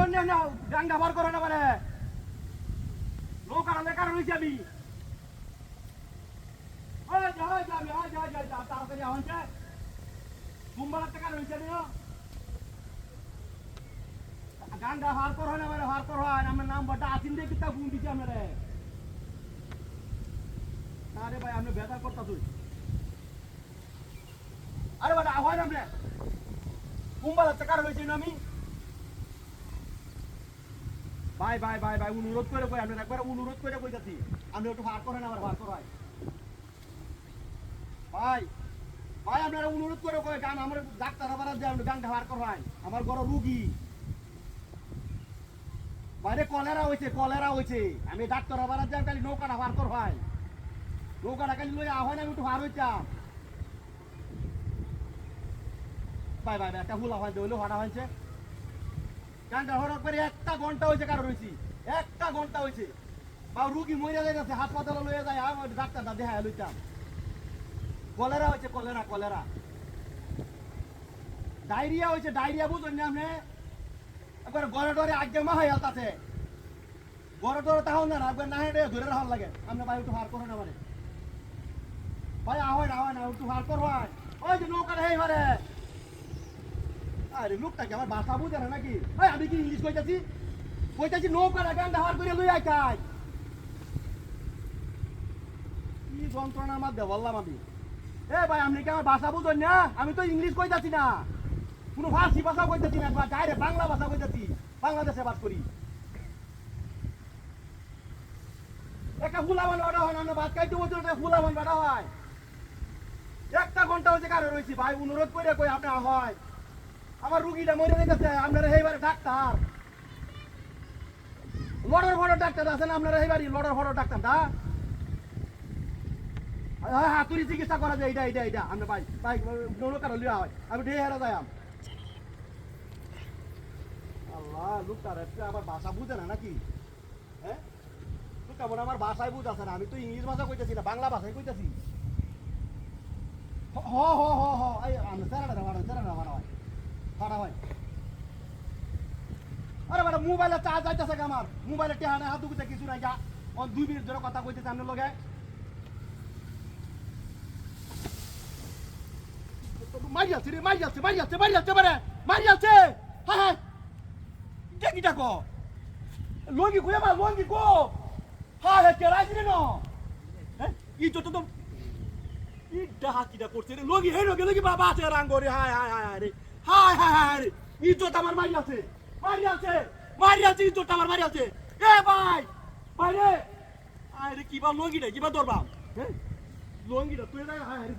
অন্য গাঙ্গা বার করে না মানে লোক আনালে কারণ হয়েছি আমি তাড়াতাড়ি আনছে কুম্বালার টাকা রয়েছে গাঙ্গা হার কর হয় না মানে হার কর হয় আমার নাম বটা আসিন দিয়ে কিতা গুণ দিচ্ছি আমরা আরে ভাই আপনি বেদার করতা তুই আরে বাটা হয় না আপনি কুম্বালার টাকা রয়েছে না আমি ভাই ভাই ভাই ভাই অনুরোধ করে কই আপনি একবার অনুরোধ করে কই যাচ্ছি আপনি একটু হার করেন আমার হার করায় ভাই ভাই আপনারা অনুরোধ করে কই গান আমার ডাক্তার আবার যে আপনি গানটা হার করায় আমার বড় রোগী বাইরে কলেরা হয়েছে আমি ডাক্তার আবার যে খালি নৌকাটা হার করায় নৌকাটা খালি লই আহ না আমি একটু হার হইতাম ভাই ভাই একটা হুলা হয় হইলো হাঁটা হয়েছে গানটা হঠাৎ করে 1টা ঘন্টা হয়েছে কারো রয়েছি 1টা ঘন্টা হয়েছে বা রুগী মরে যাইতেছে হাসপাতালে লয়ে যায় আমি ডাক্তারটা দেখায় লইতাম কলেরা হয়েছে কলেরা ডায়রিয়া হয়েছে ডায়রিয়া বুঝুন না আপনি একবার গড়ে ডরে আগে মা হয়ে আছে গড়ে ডরে তাহলে না একবার না হেঁটে ধরে রাখার লাগে আপনি ভাই একটু হার করেন আমারে ভাই আহয় না একটু হার কর হয় ওই যে নৌকার হেই মারে আরে লোকটাকে আমার ভাষা বুঝে না নাকি ভাই আমি কি ইংলিশ কইতাছি নৌকার গান্ডা হার করে লই আইতাই কি যন্ত্রণা আমার দে বললাম আমি এ ভাই আপনি কি আমার ভাষা বুঝেন না আমি তো ইংলিশ কইতাছি না কোনো ফার্সি ভাষা কইতাছি না ডাইরেক্ট বাংলা ভাষা কইতাছি বাংলাদেশে বাস করি একটা ফুলাবান বাড়া হয় না ভাত খাইতে বলতে ফুলাবান বাড়া হয় 1টা ঘন্টা হচ্ছে কারো রয়েছি ভাই অনুরোধ করে কই আপনি হয় আমার রুগীটা মরে গেছে আপনারা এইবারে ডাক্তার লড়ার বড় ডাক্তার আছেন আপনারা এইবারই লড়ার বড় ডাক্তার দা হাতুড়ি চিকিৎসা করা যায় এটা আমরা ভাই ভাই নৌকার লিয়া হয় আমি ঢেয়ে হেরা যাই আল্লাহ লোকটার একটু আবার ভাষা বুঝে না নাকি হ্যাঁ লোকটা মনে আমার ভাষায় বুঝাছে না আমি তো ইংলিশ ভাষা কইতেছি না বাংলা ভাষায় কইতেছি এই আমরা চেরাটা ভাড়া হয় আরে বাড়া মোবাইলে চার্জ যাইতেছে আমার মোবাইলে টেহানে হাত দুগুতে কিছু নাই যা 2 মিনিট ধরে কথা কইতেছে আপনার লগে মারি যাচ্ছে হ্যাঁ দেখি ডাকো লঙ্গি কই আমার লঙ্গি কো হ্যাঁ কেরাই দিলে না হ্যাঁ ই যত তো ই ডাহাতিটা করছে রে লঙ্গি হেরো গেল কি বাবা আছে রাঙ্গরে হায় রে হায় রে ই যত আমার মারি আছে ই যত আমার মারি আছে এ ভাই রে আরে কিবা লঙ্গিটা কিবা ধরবা হ্যাঁ লঙ্গিটা তুই না হায়